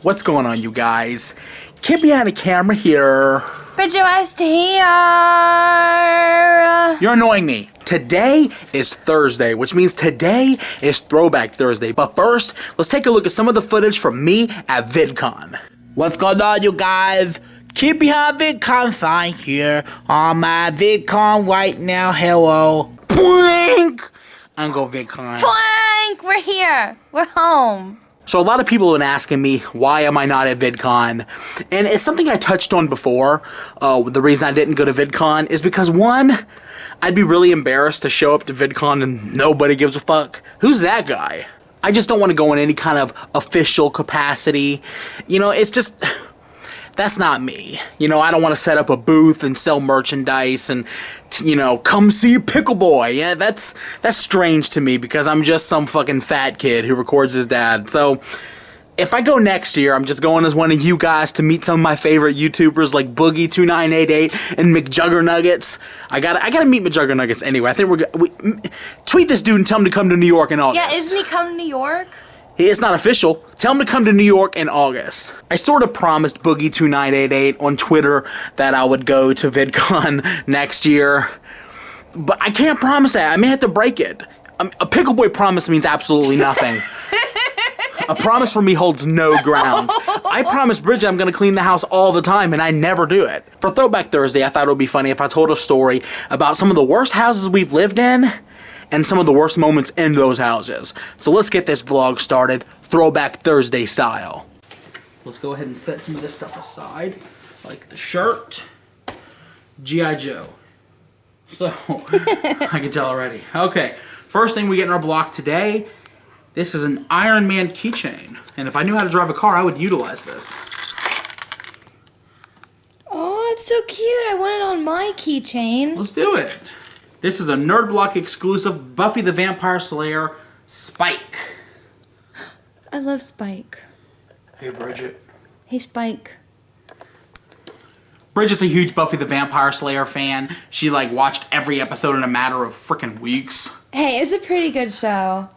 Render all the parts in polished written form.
What's going on, you guys? KidBehindACamera here. Bridget here. You're annoying me. Today is Thursday, which means today is Throwback Thursday. But first, let's take a look at some of the footage from me at Vidcon. What's going on, you guys? KidBehindACamera sign here on my Vidcon right now. Hello. Boink! I'm going Vidcon. Plank! We're here. We're home. So a lot of people have been asking me, why am I not at Vidcon? And it's something I touched on before. The reason I didn't go to Vidcon is because, one, I'd be really embarrassed to show up to Vidcon and nobody gives a fuck. Who's that guy? I just don't want to go in any kind of official capacity. You know, it's just, that's not me. You know, I don't want to set up a booth and sell merchandise and, you know, come see Pickle Boy. Yeah, that's strange to me because I'm just some fucking fat kid who records his dad. So if I go next year, I'm just going as one of you guys to meet some of my favorite YouTubers like Boogie2988 and McJuggernuggets. I gotta meet McJuggernuggets anyway. I think we tweet this dude and tell him to come to New York in August. Yeah, isn't he coming to New York? It's not official. Tell him to come to New York in August. I sort of promised Boogie2988 on Twitter that I would go to VidCon next year, but I can't promise that. I may have to break it. A Pickle Boy promise means absolutely nothing. A promise for me holds no ground. I promised Bridget I'm going to clean the house all the time, and I never do it. For Throwback Thursday, I thought it would be funny if I told a story about some of the worst houses we've lived in, and some of the worst moments in those houses. So let's get this vlog started, Throwback Thursday style. Let's go ahead and set some of this stuff aside, like the shirt, G.I. Joe. So, I can tell already. Okay, first thing we get in our block today, this is an Iron Man keychain. And if I knew how to drive a car, I would utilize this. Oh, it's so cute. I want it on my keychain. Let's do it. This is a Nerd Block exclusive Buffy the Vampire Slayer Spike. I love Spike. Hey, Bridget. Hey, Spike. Bridget's a huge Buffy the Vampire Slayer fan. She, like, watched every episode in a matter of freaking weeks. Hey, it's a pretty good show.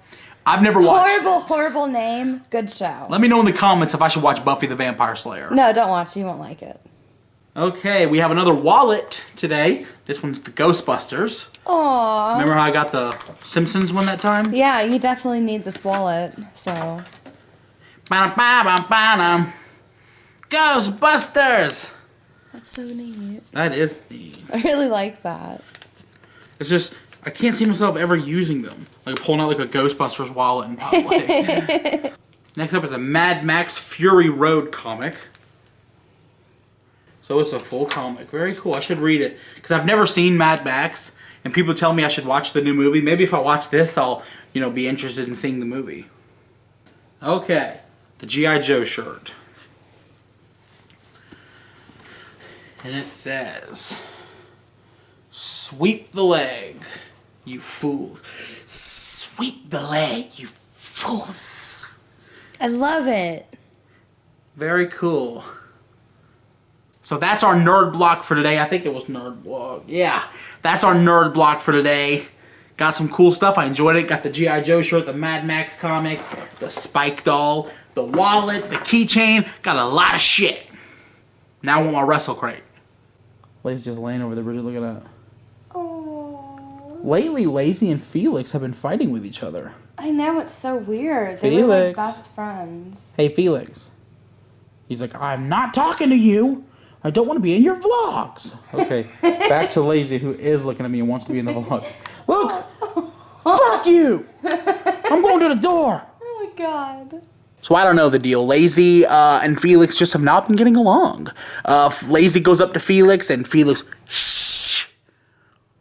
I've never watched it. Horrible name. Good show. Let me know in the comments if I should watch Buffy the Vampire Slayer. No, don't watch it. You won't like it. Okay, we have another wallet today. This one's the Ghostbusters. Aww. Remember how I got the Simpsons one that time? Yeah, you definitely need this wallet, so. Ghostbusters! That's so neat. That is neat. I really like that. It's just, I can't see myself ever using them. Like pulling out like a Ghostbusters wallet in public. Next up is a Mad Max Fury Road comic. So it's a full comic. Very cool. I should read it. Because I've never seen Mad Max. And people tell me I should watch the new movie. Maybe if I watch this, I'll, you know, be interested in seeing the movie. Okay. The G.I. Joe shirt. And it says, sweep the leg, you fools. Sweep the leg, you fools. I love it. Very cool. So that's our nerd block for today. I think it was nerd block. Yeah, that's our nerd block for today. Got some cool stuff. I enjoyed it. Got the G.I. Joe shirt, the Mad Max comic, the Spike doll, the wallet, the keychain. Got a lot of shit. Now I want my wrestle crate. Lazy's just laying over there, Bridget. Look at that. Oh. Lately, Lazy and Felix have been fighting with each other. I know, it's so weird. They were like best friends. Hey, Felix. He's like, I'm not talking to you. I don't want to be in your vlogs. Okay, back to Lazy, who is looking at me and wants to be in the vlog. Look! Fuck you! I'm going to the door. Oh my god. So I don't know the deal. Lazy and Felix just have not been getting along. Lazy goes up to Felix and Felix, shh.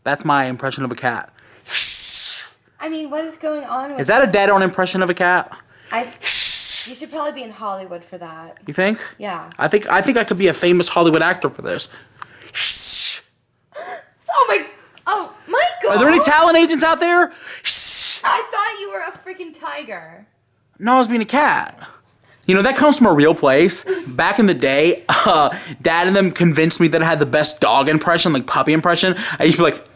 That's my impression of a cat. Shh. I mean, what is going on with Is that a dead-on impression of a cat? You should probably be in Hollywood for that. You think? Yeah. I think I could be a famous Hollywood actor for this. Oh, Michael! Are there any talent agents out there? Shh. I thought you were a freaking tiger. No, I was being a cat. You know, that comes from a real place. Back in the day, Dad and them convinced me that I had the best dog impression, like puppy impression. I used to be like,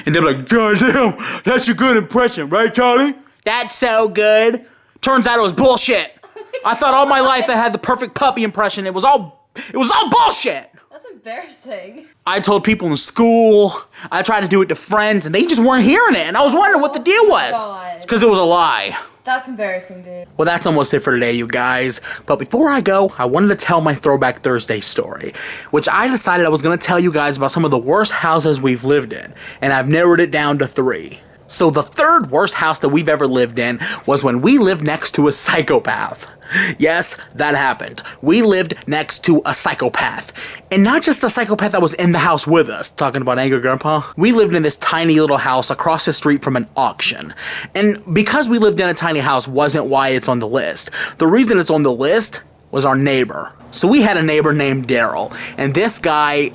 and they'd be like, God damn, that's a good impression, right, Charlie? That's so good. Turns out it was bullshit. Oh my I thought all my life I had the perfect puppy impression. It was all bullshit. That's embarrassing. I told people in school, I tried to do it to friends, and they just weren't hearing it, and I was wondering what the deal was. It's because it was a lie. That's embarrassing, dude. Well, that's almost it for today, you guys. But before I go, I wanted to tell my Throwback Thursday story, which I decided I was going to tell you guys about some of the worst houses we've lived in, and I've narrowed it down to 3. So the third worst house that we've ever lived in was when we lived next to a psychopath. Yes, that happened. We lived next to a psychopath. And not just the psychopath that was in the house with us, talking about Angry Grandpa. We lived in this tiny little house across the street from an auction. And because we lived in a tiny house wasn't why it's on the list. The reason it's on the list was our neighbor. So we had a neighbor named Daryl. And this guy,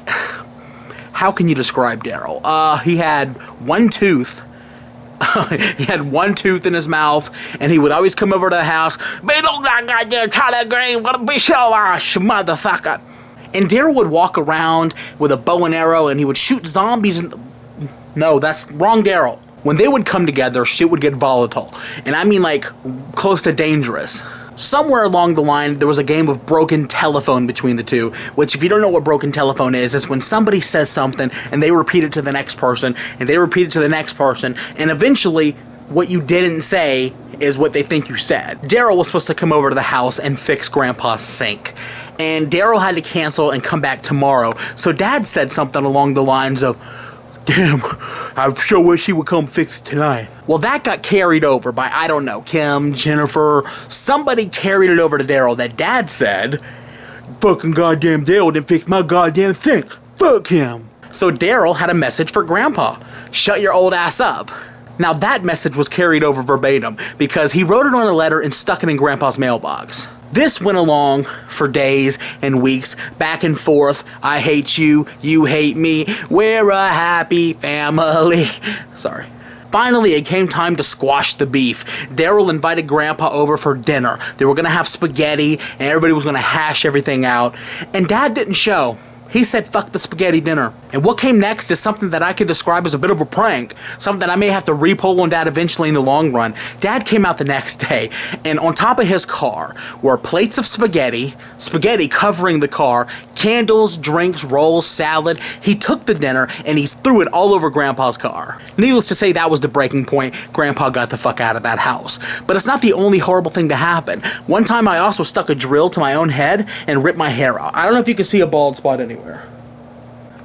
how can you describe Daryl? He had one tooth. He had one tooth in his mouth, and he would always come over to the house. Be look like goddamn Tyler Green, what a bitch, motherfucker. And Daryl would walk around with a bow and arrow, and he would shoot zombies. No, that's wrong, Daryl. When they would come together, shit would get volatile, and I mean like close to dangerous. Somewhere along the line, there was a game of broken telephone between the two, which if you don't know what broken telephone is when somebody says something and they repeat it to the next person, and they repeat it to the next person, and eventually what you didn't say is what they think you said. Daryl was supposed to come over to the house and fix Grandpa's sink, and Daryl had to cancel and come back tomorrow, so Dad said something along the lines of, "Damn, I sure wish he would come fix it tonight." Well, that got carried over by, I don't know, Kim, Jennifer, somebody carried it over to Daryl that Dad said, "Fucking goddamn Daryl didn't fix my goddamn sink. Fuck him." So Daryl had a message for Grandpa. "Shut your old ass up." Now that message was carried over verbatim because he wrote it on a letter and stuck it in Grandpa's mailbox. This went along for days and weeks, back and forth. I hate you, you hate me, we're a happy family. Sorry. Finally, it came time to squash the beef. Daryl invited Grandpa over for dinner. They were gonna have spaghetti, and everybody was gonna hash everything out. And Dad didn't show. He said, "Fuck the spaghetti dinner." And what came next is something that I could describe as a bit of a prank. Something that I may have to repull on Dad eventually in the long run. Dad came out the next day, and on top of his car were plates of spaghetti covering the car, candles, drinks, rolls, salad. He took the dinner, and he threw it all over Grandpa's car. Needless to say, that was the breaking point. Grandpa got the fuck out of that house. But it's not the only horrible thing to happen. One time I also stuck a drill to my own head and ripped my hair out. I don't know if you can see a bald spot anywhere.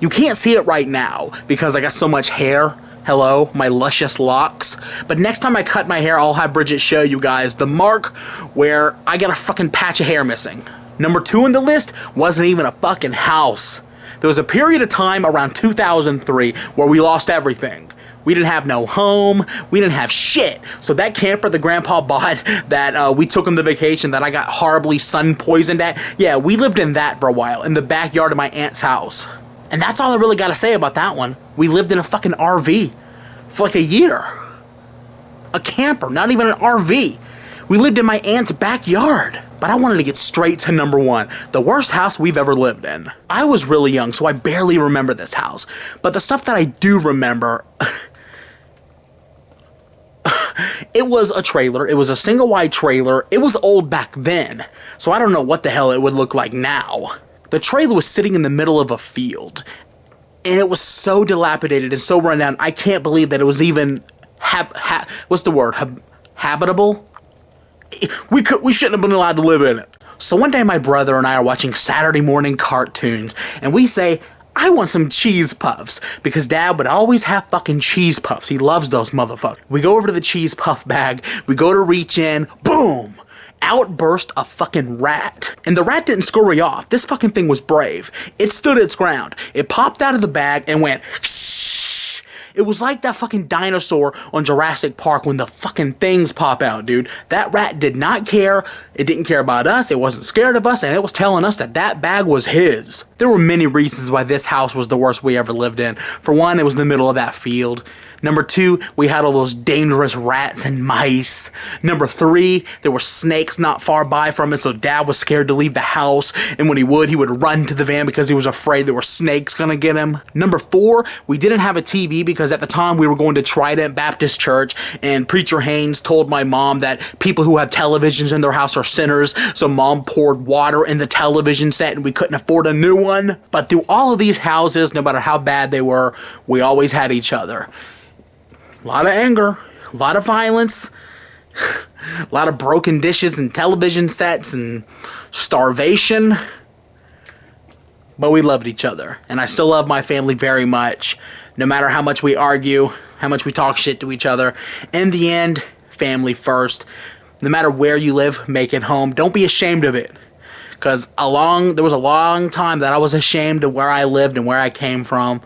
You can't see it right now because I got so much hair. Hello, my luscious locks. But next time I cut my hair, I'll have Bridget show you guys the mark where I got a fucking patch of hair missing. Number 2 on the list wasn't even a fucking house. There was a period of time around 2003 where we lost everything. We didn't have no home. We didn't have shit. So that camper that Grandpa bought that we took him to vacation that I got horribly sun poisoned at, yeah, we lived in that for a while in the backyard of my aunt's house. And that's all I really gotta say about that one. We lived in a fucking RV for like a year. A camper, not even an RV. We lived in my aunt's backyard. But I wanted to get straight to number 1, the worst house we've ever lived in. I was really young, so I barely remember this house. But the stuff that I do remember, it was a trailer. It was a single wide trailer. It was old back then, so I don't know what the hell it would look like now. The trailer was sitting in the middle of a field, and it was so dilapidated and so run down, I can't believe that it was even what's the word? Habitable? We shouldn't have been allowed to live in it. So one day my brother and I are watching Saturday morning cartoons, and we say, "I want some cheese puffs," because Dad would always have fucking cheese puffs. He loves those motherfuckers. We go over to the cheese puff bag, we go to reach in, boom! Out burst a fucking rat. And the rat didn't scurry off. This fucking thing was brave. It stood its ground. It popped out of the bag and went shh. It was like that fucking dinosaur on Jurassic Park when the fucking things pop out, dude. That rat did not care. It didn't care about us. It wasn't scared of us, and it was telling us that that bag was his. There were many reasons why this house was the worst we ever lived in. For one, it was in the middle of that field. Number 2, we had all those dangerous rats and mice. Number 3, there were snakes not far by from it, so Dad was scared to leave the house, and when he would run to the van because he was afraid there were snakes gonna get him. Number 4, we didn't have a TV because at the time we were going to Trident Baptist Church, and Preacher Haynes told my mom that people who have televisions in their house are sinners, so Mom poured water in the television set and we couldn't afford a new one. But through all of these houses, no matter how bad they were, we always had each other. A lot of anger, a lot of violence, a lot of broken dishes and television sets and starvation. But we loved each other, and I still love my family very much. No matter how much we argue, how much we talk shit to each other, in the end, family first. No matter where you live, make it home. Don't be ashamed of it. Because there was a long time that I was ashamed of where I lived and where I came from.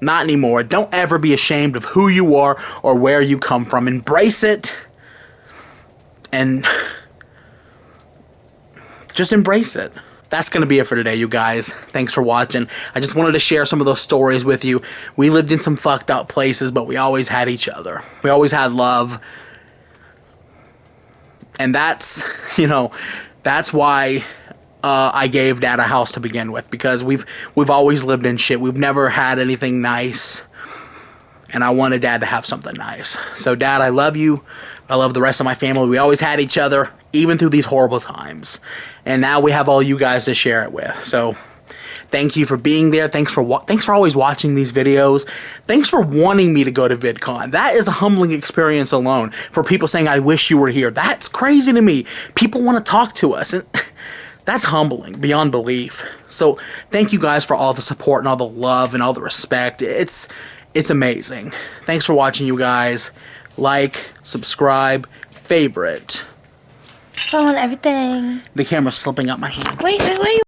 Not anymore. Don't ever be ashamed of who you are or where you come from. Embrace it. And just embrace it. That's going to be it for today, you guys. Thanks for watching. I just wanted to share some of those stories with you. We lived in some fucked up places, but we always had each other. We always had love. And that's, that's why I gave Dad a house to begin with, because we've always lived in shit. We've never had anything nice, and I wanted Dad to have something nice. So Dad, I love you. I love the rest of my family. We always had each other, even through these horrible times, and now we have all you guys to share it with. So thank you for being there. Thanks for always watching these videos. Thanks for wanting me to go to VidCon. That is a humbling experience alone. For people saying, I wish you were here. That's crazy to me. People want to talk to us, and that's humbling beyond belief. So thank you guys for all the support and all the love and all the respect. It's amazing. Thanks for watching, you guys. Like, subscribe, favorite. Phone, everything. The camera's slipping out my hand. Wait.